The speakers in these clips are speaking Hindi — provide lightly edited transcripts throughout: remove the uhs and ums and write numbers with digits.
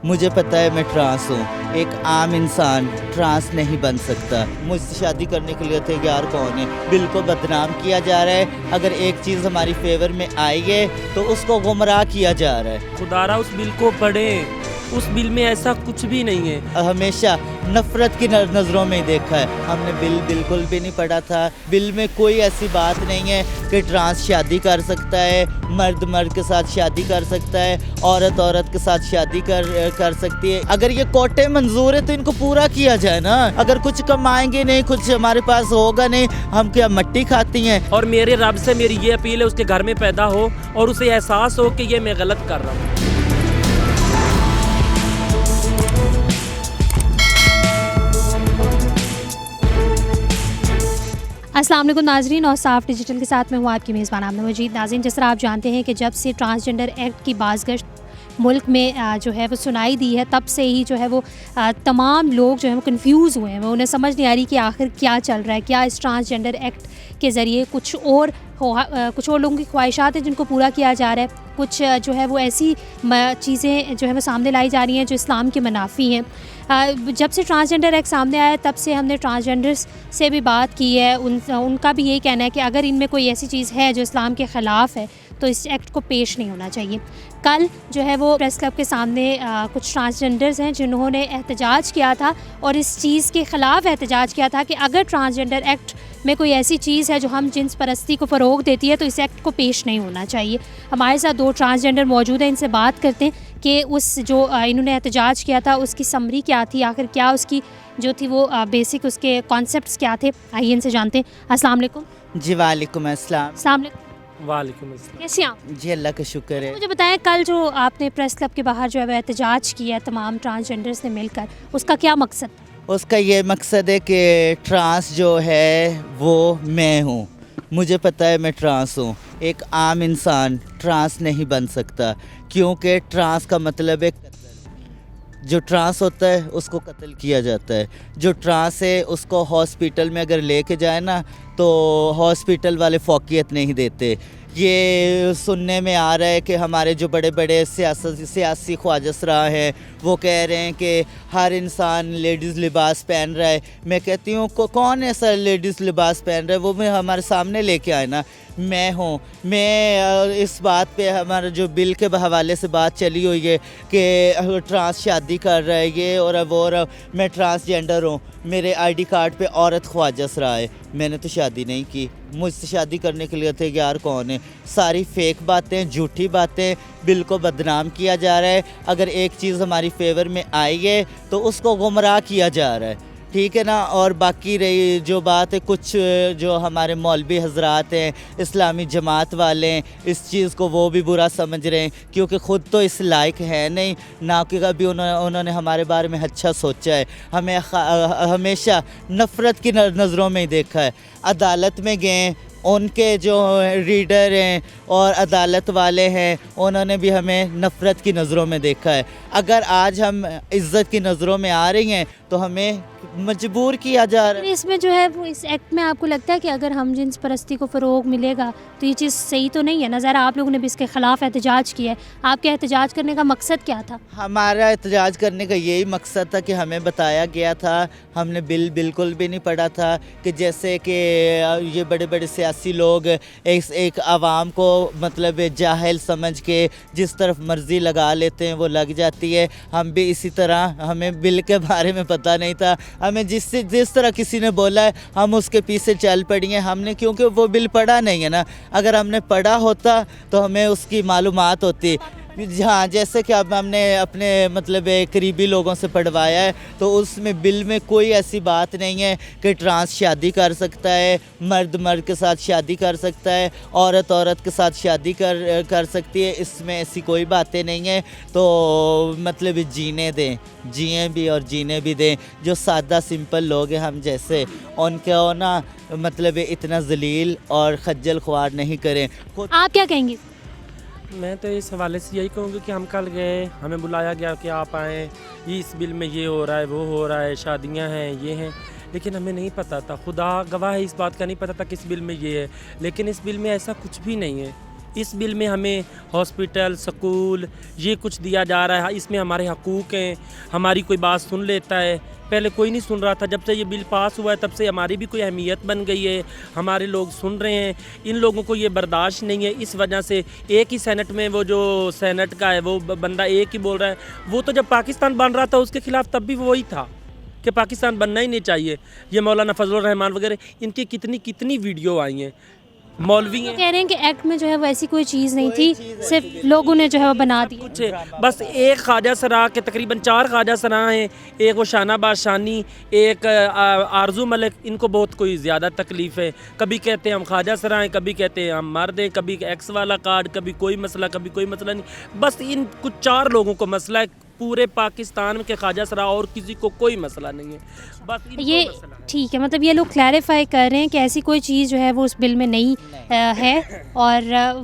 मुझे पता है मैं ट्रांस हूँ। एक आम इंसान ट्रांस नहीं बन सकता। मुझसे शादी करने के लिए तैयार कौन है? बिल को बदनाम किया जा रहा है। अगर एक चीज़ हमारी फेवर में आई है तो उसको गुमराह किया जा रहा है। खुदारा उस बिल को पढ़ें, उस बिल में ऐसा कुछ भी नहीं है। हमेशा नफ़रत की नज़रों में ही देखा है। हमने बिल बिल्कुल भी नहीं पढ़ा था। बिल में कोई ऐसी बात नहीं है कि ट्रांस शादी कर सकता है, मर्द मर्द के साथ शादी कर सकता है, औरत औरत के साथ शादी कर सकती है। अगर ये कोटे मंजूर है तो इनको पूरा किया जाए ना। अगर कुछ कमाएंगे नहीं, कुछ हमारे पास होगा नहीं, हम क्या मट्टी खाती हैं? और मेरे रब से मेरी ये अपील है, उसके घर में पैदा हो और उसे एहसास हो कि ये मैं गलत कर रहा हूँ। अस्सलाम वालेकुम नाजरीन, और साफ डिजिटल के साथ में हूँ आपकी मेज़बान आमना मजीद। नाज़रीन, जिस तरह आप जानते हैं कि जब से ट्रांसजेंडर एक्ट की बाज़गश्त मुल्क में जो है वो सुनाई दी है, तब से ही जो है वो तमाम लोग जो है वो कंफ्यूज हुए हैं। वो उन्हें समझ नहीं आ रही कि आखिर क्या चल रहा है। क्या इस ट्रांसजेंडर एक्ट के ज़रिए कुछ और लोगों की ख्वाहिशात हैं जिनको पूरा किया जा रहा है, कुछ जो है वो ऐसी चीज़ें जो है वो सामने लाई जा रही हैं जो इस्लाम के मुनाफी हैं। जब से ट्रांसजेंडर एक्ट सामने आया तब से हमने ट्रांसजेंडर्स से भी बात की है। उनका भी यही कहना है कि अगर इनमें कोई ऐसी चीज़ है जो इस्लाम के ख़िलाफ़ है तो इस एक्ट को पेश नहीं होना चाहिए। कल जो है वो प्रेस क्लब के सामने कुछ ट्रांसजेंडर्स हैं जिन्होंने एहतजाज किया था और इस चीज़ के ख़िलाफ़ एहतजाज किया था कि अगर ट्रांसजेंडर एक्ट में कोई ऐसी चीज़ है जो हम जिन्स परस्ती को फ़रोग़ देती है तो इस एक्ट को पेश नहीं होना चाहिए। हमारे साथ दो ट्रांसजेंडर मौजूद हैं, इनसे बात करते हैं कि उस जो इन्होंने एहतजाज किया था उसकी समरी क्या थी, आखिर क्या उसकी जो थी वो बेसिक उसके कॉन्सेप्ट्स क्या थे। आइए इनसे जानते हैं। अस्सलाम वालेकुम। जी वालेकुम अस्सलाम। अस्सलाम वालेकुम। वालेकुम अस्सलाम। कैसे हैं आप? जी अल्लाह का शुक्र है। मुझे बताएं, कल जो आपने प्रेस क्लब के बाहर जो है वो एहतजाज किया तमाम ट्रांसजेंडर्स ने मिलकर, उसका क्या मकसद था? उसका ये मकसद है कि ट्रांस जो है वो मैं हूँ। मुझे पता है मैं ट्रांस हूँ। एक आम इंसान ट्रांस नहीं बन सकता, क्योंकि ट्रांस का मतलब है कत्ल। जो ट्रांस होता है उसको कत्ल किया जाता है। जो ट्रांस है उसको हॉस्पिटल में अगर लेके जाए ना तो हॉस्पिटल वाले फौकियत नहीं देते। ये सुनने में आ रहा है कि हमारे जो बड़े बड़े सियासी ख्वाजसरा हैं वो कह रहे हैं कि हर इंसान लेडीज़ लिबास पहन रहा है। मैं कहती हूँ कौन ऐसा लेडीज़ लिबास पहन रहा है? वो मैं हमारे सामने लेके आए ना। मैं हूँ। मैं इस बात पे हमारा जो बिल के हवाले से बात चली हुई है कि ट्रांस शादी कर रहा है ये और वो, और मैं ट्रांसजेंडर हूँ। मेरे आईडी कार्ड पे औरत ख्वाजस रहा है। मैंने तो शादी नहीं की। मुझसे शादी करने के लिए तैयार कौन है? सारी फेक बातें, झूठी बातें, बिल को बदनाम किया जा रहा है। अगर एक चीज़ हमारी फेवर में आई है तो उसको गुमराह किया जा रहा है, ठीक है ना। और बाकी रही जो बात है, कुछ जो हमारे मौलवी हजरात हैं, इस्लामी जमात वाले हैं, इस चीज़ को वो भी बुरा समझ रहे हैं, क्योंकि ख़ुद तो इस लायक है नहीं, ना कि कभी उन्होंने हमारे बारे में अच्छा सोचा है। हमें हमेशा नफ़रत की नज़रों में ही देखा है। अदालत में गए, उनके जो रीडर हैं और अदालत वाले हैं उन्होंने भी हमें नफ़रत की नज़रों में देखा है। अगर आज हम इज़्ज़त की नज़रों में आ रही हैं तो हमें मजबूर किया जा रहा है। इसमें जो है वो इस एक्ट में आपको लगता है कि अगर हम जिन्स परस्ती को फ़रोग़ मिलेगा तो ये चीज़ सही तो नहीं है ना? ज़रा आप लोगों ने भी इसके ख़िलाफ़ एहतजाज किया है। आपके एहतजाज करने का मकसद क्या था? हमारा एहतजाज करने का यही मकसद था कि हमें बताया गया था, हमने बिल बिल्कुल भी नहीं पढ़ा था, कि जैसे कि ये बड़े बड़े सियासी लोग एक आवाम को मतलब जाहिल समझ के जिस तरफ मर्ज़ी लगा लेते हैं वो लग जाती है। हम भी इसी तरह, हमें बिल के बारे में पता नहीं था। हमें जिस तरह किसी ने बोला है हम उसके पीछे चल पड़ी हैं। हमने, क्योंकि वो बिल पढ़ा नहीं है ना। अगर हमने पढ़ा होता तो हमें उसकी मालूमात होती। हाँ, जैसे कि अब हमने अपने मतलब करीबी लोगों से पढ़वाया है तो उसमें बिल में कोई ऐसी बात नहीं है कि ट्रांस शादी कर सकता है, मर्द मर्द के साथ शादी कर सकता है, औरत औरत के साथ शादी कर सकती है। इसमें ऐसी कोई बातें नहीं है। तो मतलब जीने दें, जिए भी और जीने भी दें। जो सादा सिंपल लोग हैं हम जैसे, उनको ना मतलब इतना जलील और खज्जल ख्वार नहीं करें। आप क्या कहेंगे? मैं तो इस हवाले से यही कहूँगी कि हम कल गए, हमें बुलाया गया कि आप आएँ, ये इस बिल में ये हो रहा है, वो हो रहा है, शादियाँ हैं, ये हैं, लेकिन हमें नहीं पता था। खुदा गवाह है, इस बात का नहीं पता था कि इस बिल में ये है। लेकिन इस बिल में ऐसा कुछ भी नहीं है। इस बिल में हमें हॉस्पिटल, स्कूल ये कुछ दिया जा रहा है, इसमें हमारे हकूक़ हैं, हमारी कोई बात सुन लेता है। पहले कोई नहीं सुन रहा था, जब से ये बिल पास हुआ है तब से हमारी भी कोई अहमियत बन गई है, हमारे लोग सुन रहे हैं। इन लोगों को ये बर्दाश्त नहीं है, इस वजह से एक ही सेनेट में वो जो सेनेट का है वो बंदा एक ही बोल रहा है। वो तो जब पाकिस्तान बन रहा था उसके खिलाफ तब भी वही था कि पाकिस्तान बनना ही नहीं चाहिए। ये मौलाना फजलुर रहमान वगैरह इनकी कितनी वीडियो आई हैं, मौलवी तो हैं। कह रहे हैं कि एक्ट में जो है वो ऐसी कोई चीज़ नहीं थी, सिर्फ लोगों ने जो है वो बना दी। कुछ बस एक ख्वाजा सरा के तकरीबन 4 ख्वाजा सरा हैं, एक वो शाहनवाज शानी, एक आरजू मलिक। इनको बहुत कोई ज़्यादा तकलीफ़ है, कभी कहते हैं हम ख्वाजा सरा हैं, कभी कहते हैं हम मर्द हैं, कभी एक्स वाला कार्ड, कभी कोई मसला, कभी कोई मसला नहीं। बस इन कुछ 4 लोगों को मसला है, पूरे पाकिस्तान के ख्वाजा सरा और किसी को कोई मसला नहीं है, बस इनको ये मसला है। ठीक है, मतलब ये लोग क्लैरिफाई कर रहे हैं कि ऐसी कोई चीज़ जो है वो उस बिल में नहीं है। और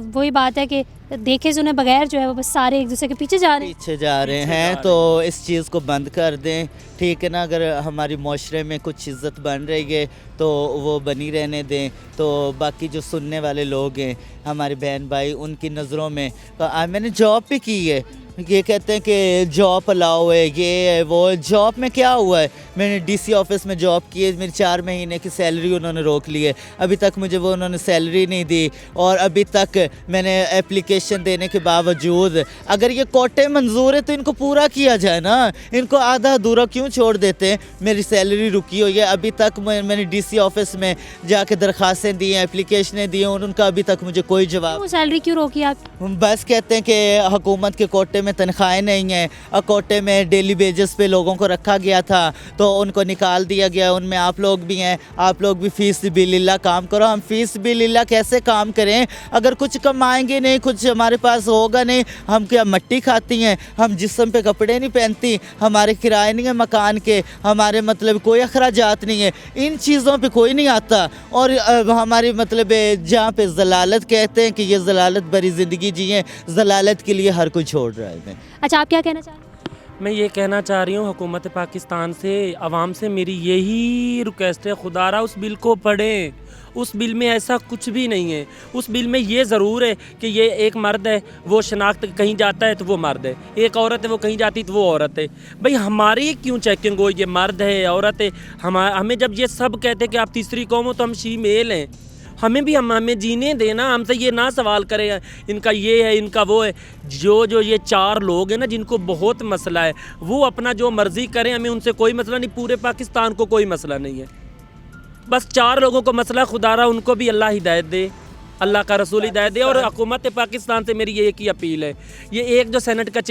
वही बात है कि देखे सुने बगैर जो है वो बस सारे एक दूसरे के पीछे जा रहे हैं। पीछे जा रहे हैं, तो इस चीज़ को बंद कर दें, ठीक है ना। अगर हमारी माशरे में कुछ इज़्ज़त बन रही है तो वो बनी रहने दें। तो बाकी जो सुनने वाले लोग हैं हमारे बहन भाई, उनकी नज़रों में मैंने जॉब भी की है, ये कहते हैं कि जॉब अलाउ है, ये है वो। जॉब में क्या हुआ है, मैंने डीसी ऑफिस में जॉब की है, मेरी 4 महीने की सैलरी उन्होंने रोक ली है, अभी तक मुझे वो उन्होंने सैलरी नहीं दी। और अभी तक मैंने एप्लीकेशन देने के बावजूद, अगर ये कोटे मंजूर है तो इनको पूरा किया जाए ना, इनको आधा अधूरा क्यों छोड़ देते हैं। मेरी सैलरी रुकी हुई है, अभी तक मैंने डीसी ऑफिस में जाके दरख्वास्तें दी हैं, एप्लीकेशनें दी हैं, और उनका अभी तक मुझे कोई जवाब। वो सैलरी क्यों रोकी आप? बस कहते हैं कि हुकूमत के कोटे में तनख्वाहें नहीं हैं, और कोटे में डेली बेसिस पे लोगों को रखा गया था तो उनको निकाल दिया गया। उनमें आप लोग भी हैं, आप लोग भी फ़ीस बिलिल्लाह काम करो। हम फ़ीस बिलिल्लाह कैसे काम करें अगर कुछ कमाएंगे नहीं, कुछ हमारे पास होगा नहीं। हम क्या मट्टी खाती हैं, हम जिस्म पे कपड़े नहीं पहनती, हमारे किराए नहीं है मकान के, हमारे मतलब कोई अखराजात नहीं है, इन चीज़ों पे कोई नहीं आता। और हमारी मतलब जहाँ पे जलालत कहते हैं कि ये जलालत भरी ज़िंदगी जिए, जलालत के लिए हर कोई छोड़ रहा है। अच्छा, आप क्या कहना चाह रहे हैं? मैं ये कहना चाह रही हूँ हुकूमत पाकिस्तान से, आवाम से मेरी यही रिक्वेस्ट है, खुदारा उस बिल को पढ़ें। उस बिल में ऐसा कुछ भी नहीं है। उस बिल में ये ज़रूर है कि ये एक मर्द है, वो शनाख्त कहीं जाता है तो वो मर्द है, एक औरत है वो कहीं जाती तो वो औरत है। भाई हमारी क्यों चेकिंग हो, ये मर्द है औरत है। हमें जब ये सब कहते हैं कि आप तीसरी कौम हो तो हम शीमेल हैं, हमें जीने देना, हमसे ये ना सवाल करें इनका ये है इनका वो है। जो ये 4 लोग हैं ना जिनको बहुत मसला है, वो अपना जो मर्ज़ी करें, हमें उनसे कोई मसला नहीं, पूरे पाकिस्तान को कोई मसला नहीं है। बस 4 लोगों को मसला, खुदारा उनको भी अल्लाह हिदायत दे, अल्लाह का रसूल हिदायत दे। और हुकूमत पाकिस्तान से मेरी ये एक ही अपील है, ये एक जो सेनेट का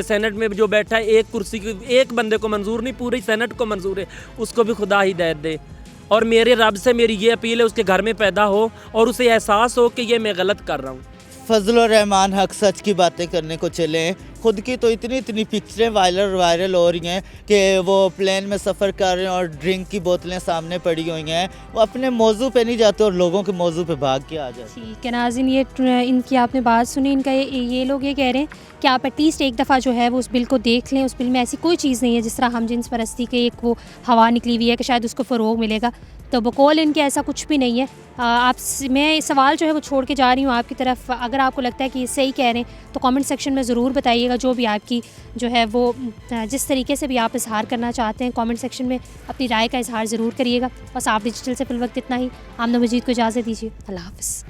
सेनेट में जो बैठा है, एक कुर्सी की एक बंदे को मंजूर नहीं, पूरी सेनेट को मंजूर है, उसको भी खुदा हिदायत दे। और मेरे रब से मेरी ये अपील है, उसके घर में पैदा हो और उसे एहसास हो कि ये मैं गलत कर रहा हूँ। फजलुर रहमान हक सच की बातें करने को चले हैं। खुद की तो इतनी पिक्चरें वायरल हो रही हैं कि वो प्लेन में सफ़र कर रहे हैं और ड्रिंक की बोतलें सामने पड़ी हुई हैं, वो अपने मौजू पे नहीं जाते और लोगों के मौजू पे भाग के आ जाते। ठीक है नाज़रीन, ये इनकी आपने बात सुनी। इनका ये लोग ये कह रहे हैं कि आप एटलीस्ट एक दफ़ा जो है वो उस बिल को देख लें। उस बिल में ऐसी कोई चीज़ नहीं है जिस तरह हम जिन्स परस्ती के एक वो हवा निकली हुई है कि शायद उसको फ़रोग मिलेगा, तो बकौल इनके ऐसा कुछ भी नहीं है। मैं सवाल जो है वो छोड़ के जा रही हूँ आपकी तरफ। अगर आपको लगता है कि ये सही कह रहे हैं तो कमेंट सेक्शन में ज़रूर बताइएगा। जो भी आपकी जो है वो जिस तरीके से भी आप इजहार करना चाहते हैं, कमेंट सेक्शन में अपनी राय का इजहार ज़रूर करिएगा। बस आप डिजिटल से फिल वक्त इतना ही। आमना मजीद को इजाज़त दीजिए। अल्लाह हाफ़िज़।